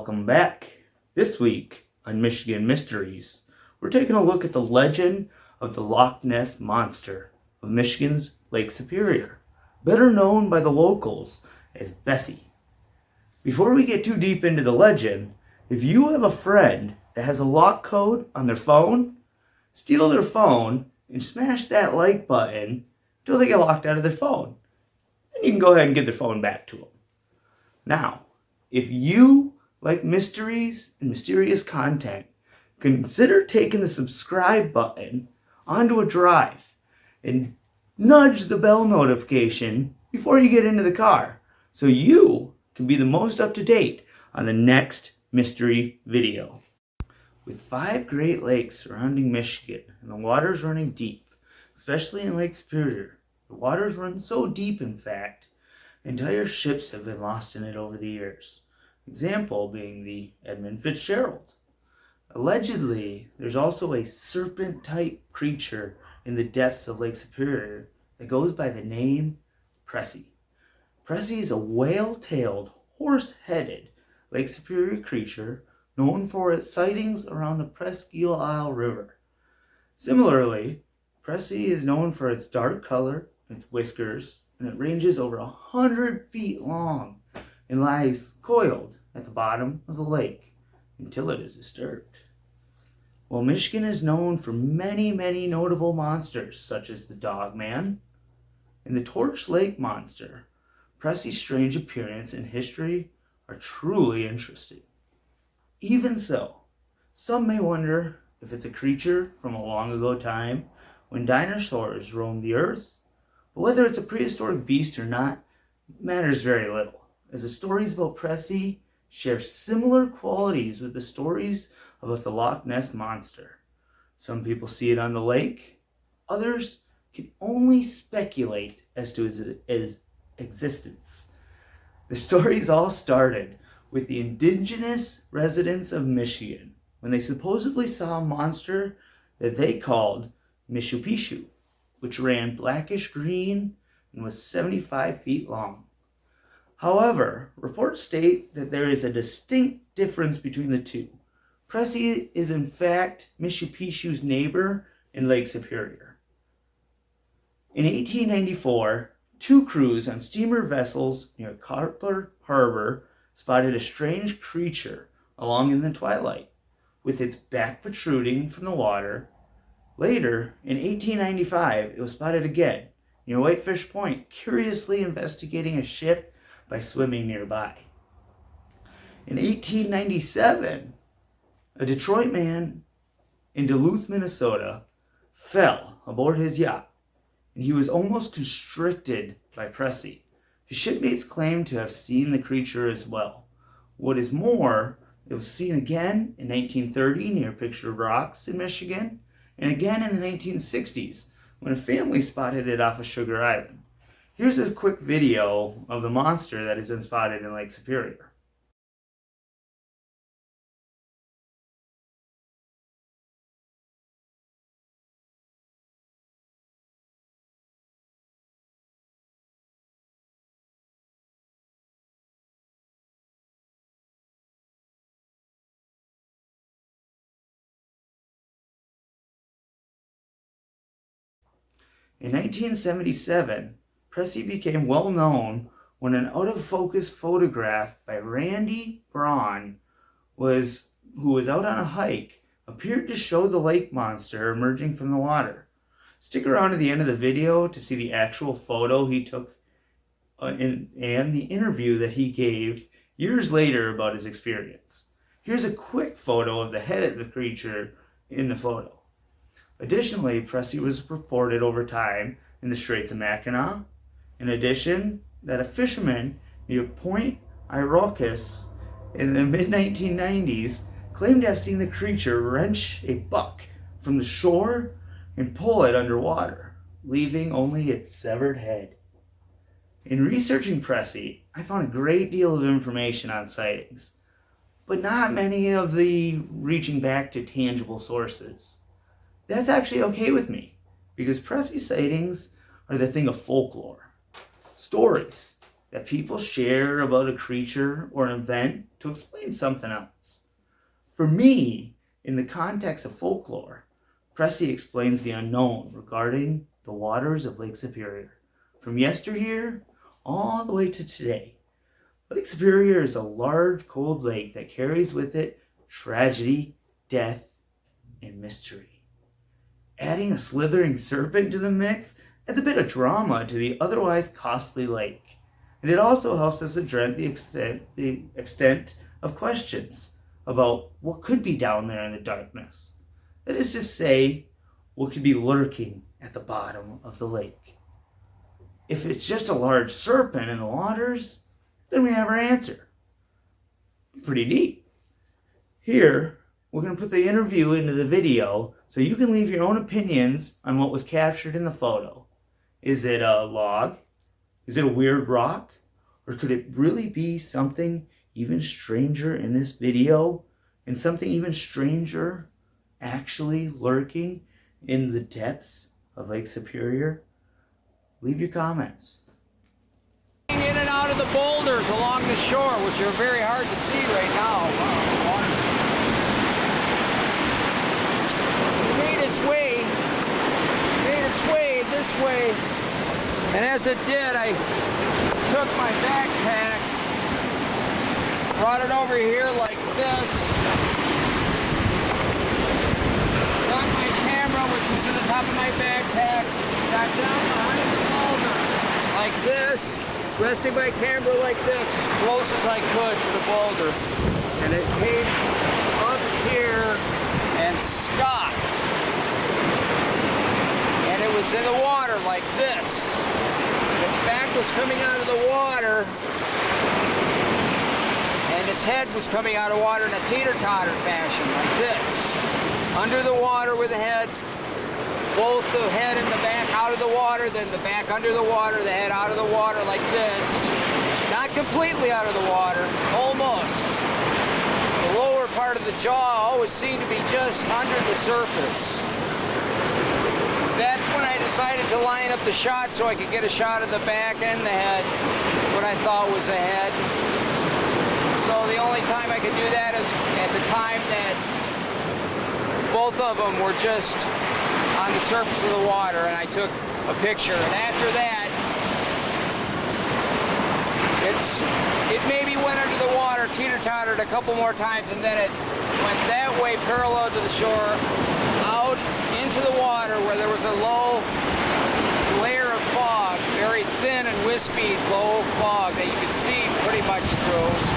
Welcome back. This week on Michigan Mysteries, we're taking a look at the legend of the Loch Ness Monster of Michigan's Lake Superior, better known by the locals as Bessie. Before we get too deep into the legend, if you have a friend that has a lock code on their phone, steal their phone and smash that like button until they get locked out of their phone. Then you can go ahead and give their phone back to them. Now, if you like mysteries and mysterious content, consider taking the subscribe button onto a drive and nudge the bell notification before you get into the car so you can be the most up to date on the next mystery video. With 5 Great Lakes surrounding Michigan and the waters running deep, especially in Lake Superior, the waters run so deep, in fact, entire ships have been lost in it over the years. Example being the Edmund Fitzgerald. Allegedly, there's also a serpent-type creature in the depths of Lake Superior that goes by the name Pressy. Pressy is a whale-tailed, horse-headed Lake Superior creature known for its sightings around the Presque Isle River. Similarly, Pressy is known for its dark color, its whiskers, and it ranges over 100 feet long and lies coiled at the bottom of the lake until it is disturbed. While Michigan is known for many notable monsters such as the Dogman and the Torch Lake Monster, Pressy's strange appearance and history are truly interesting. Even so, some may wonder if it's a creature from a long ago time when dinosaurs roamed the earth, but whether it's a prehistoric beast or not matters very little, as the stories about Pressy share similar qualities with the stories about the Loch Ness Monster. Some people see it on the lake, others can only speculate as to its existence. The stories all started with the indigenous residents of Michigan when they supposedly saw a monster that they called Mishupishu, which ran blackish green and was 75 feet long. However, reports state that there is a distinct difference between the two. Pressy is in fact Mishupishu's neighbor in Lake Superior. In 1894, 2 crews on steamer vessels near Carper Harbor spotted a strange creature along in the twilight, with its back protruding from the water. Later, in 1895, it was spotted again near Whitefish Point, curiously investigating a ship by swimming nearby. In 1897, a Detroit man in Duluth, Minnesota, fell aboard his yacht, and he was almost constricted by Pressy. His shipmates claimed to have seen the creature as well. What is more, it was seen again in 1930 near Pictured Rocks in Michigan, and again in the 1960s when a family spotted it off of Sugar Island. Here's a quick video of the monster that has been spotted in Lake Superior. In 1977, Pressy became well known when an out-of-focus photograph by Randy Braun, who was out on a hike, appeared to show the lake monster emerging from the water. Stick around to the end of the video to see the actual photo he took and the interview that he gave years later about his experience. Here's a quick photo of the head of the creature in the photo. Additionally, Pressy was reported over time in the Straits of Mackinac. In addition, that a fisherman near Point Iroquois in the mid-1990s claimed to have seen the creature wrench a buck from the shore and pull it underwater, leaving only its severed head. In researching Pressy, I found a great deal of information on sightings, but not many of the reaching back to tangible sources. That's actually okay with me, because Pressy sightings are the thing of folklore. Stories that people share about a creature or an event to explain something else. For me, in the context of folklore, Cressy explains the unknown regarding the waters of Lake Superior, from yesteryear all the way to today. Lake Superior is a large, cold lake that carries with it tragedy, death, and mystery. Adding a slithering serpent to the mix adds a bit of drama to the otherwise costly lake, and it also helps us address the extent of questions about what could be down there in the darkness. That is to say, what could be lurking at the bottom of the lake. If it's just a large serpent in the waters, then we have our answer. Pretty neat. Here, we're going to put the interview into the video so you can leave your own opinions on what was captured in the photo. Is it a log? Is it a weird rock? Or could it really be something even stranger in this video, and something even stranger actually lurking in the depths of Lake Superior? Leave your comments. In and out of the boulders along the shore, which are very hard to see right now. It made its way this way, and as it did, I took my backpack, brought it over here like this, got my camera, which was in the top of my backpack, got down behind the boulder like this, resting my camera like this as close as I could to the boulder, and it came up here and stopped, and it was in the water like this. Its back was coming out of the water, and its head was coming out of water in a teeter-totter fashion like this. Under the water with the head, both the head and the back out of the water, then the back under the water, the head out of the water like this. Not completely out of the water, almost. The lower part of the jaw always seemed to be just under the surface. That's when I decided to line up the shot so I could get a shot of the back and the head, what I thought was a head. So the only time I could do that is at the time that both of them were just on the surface of the water, and I took a picture. And after that, it maybe went under the water, teeter-tottered a couple more times, and then it went that way parallel to the shore, out into the water where there was a low layer of fog, very thin and wispy low fog that you could see pretty much through.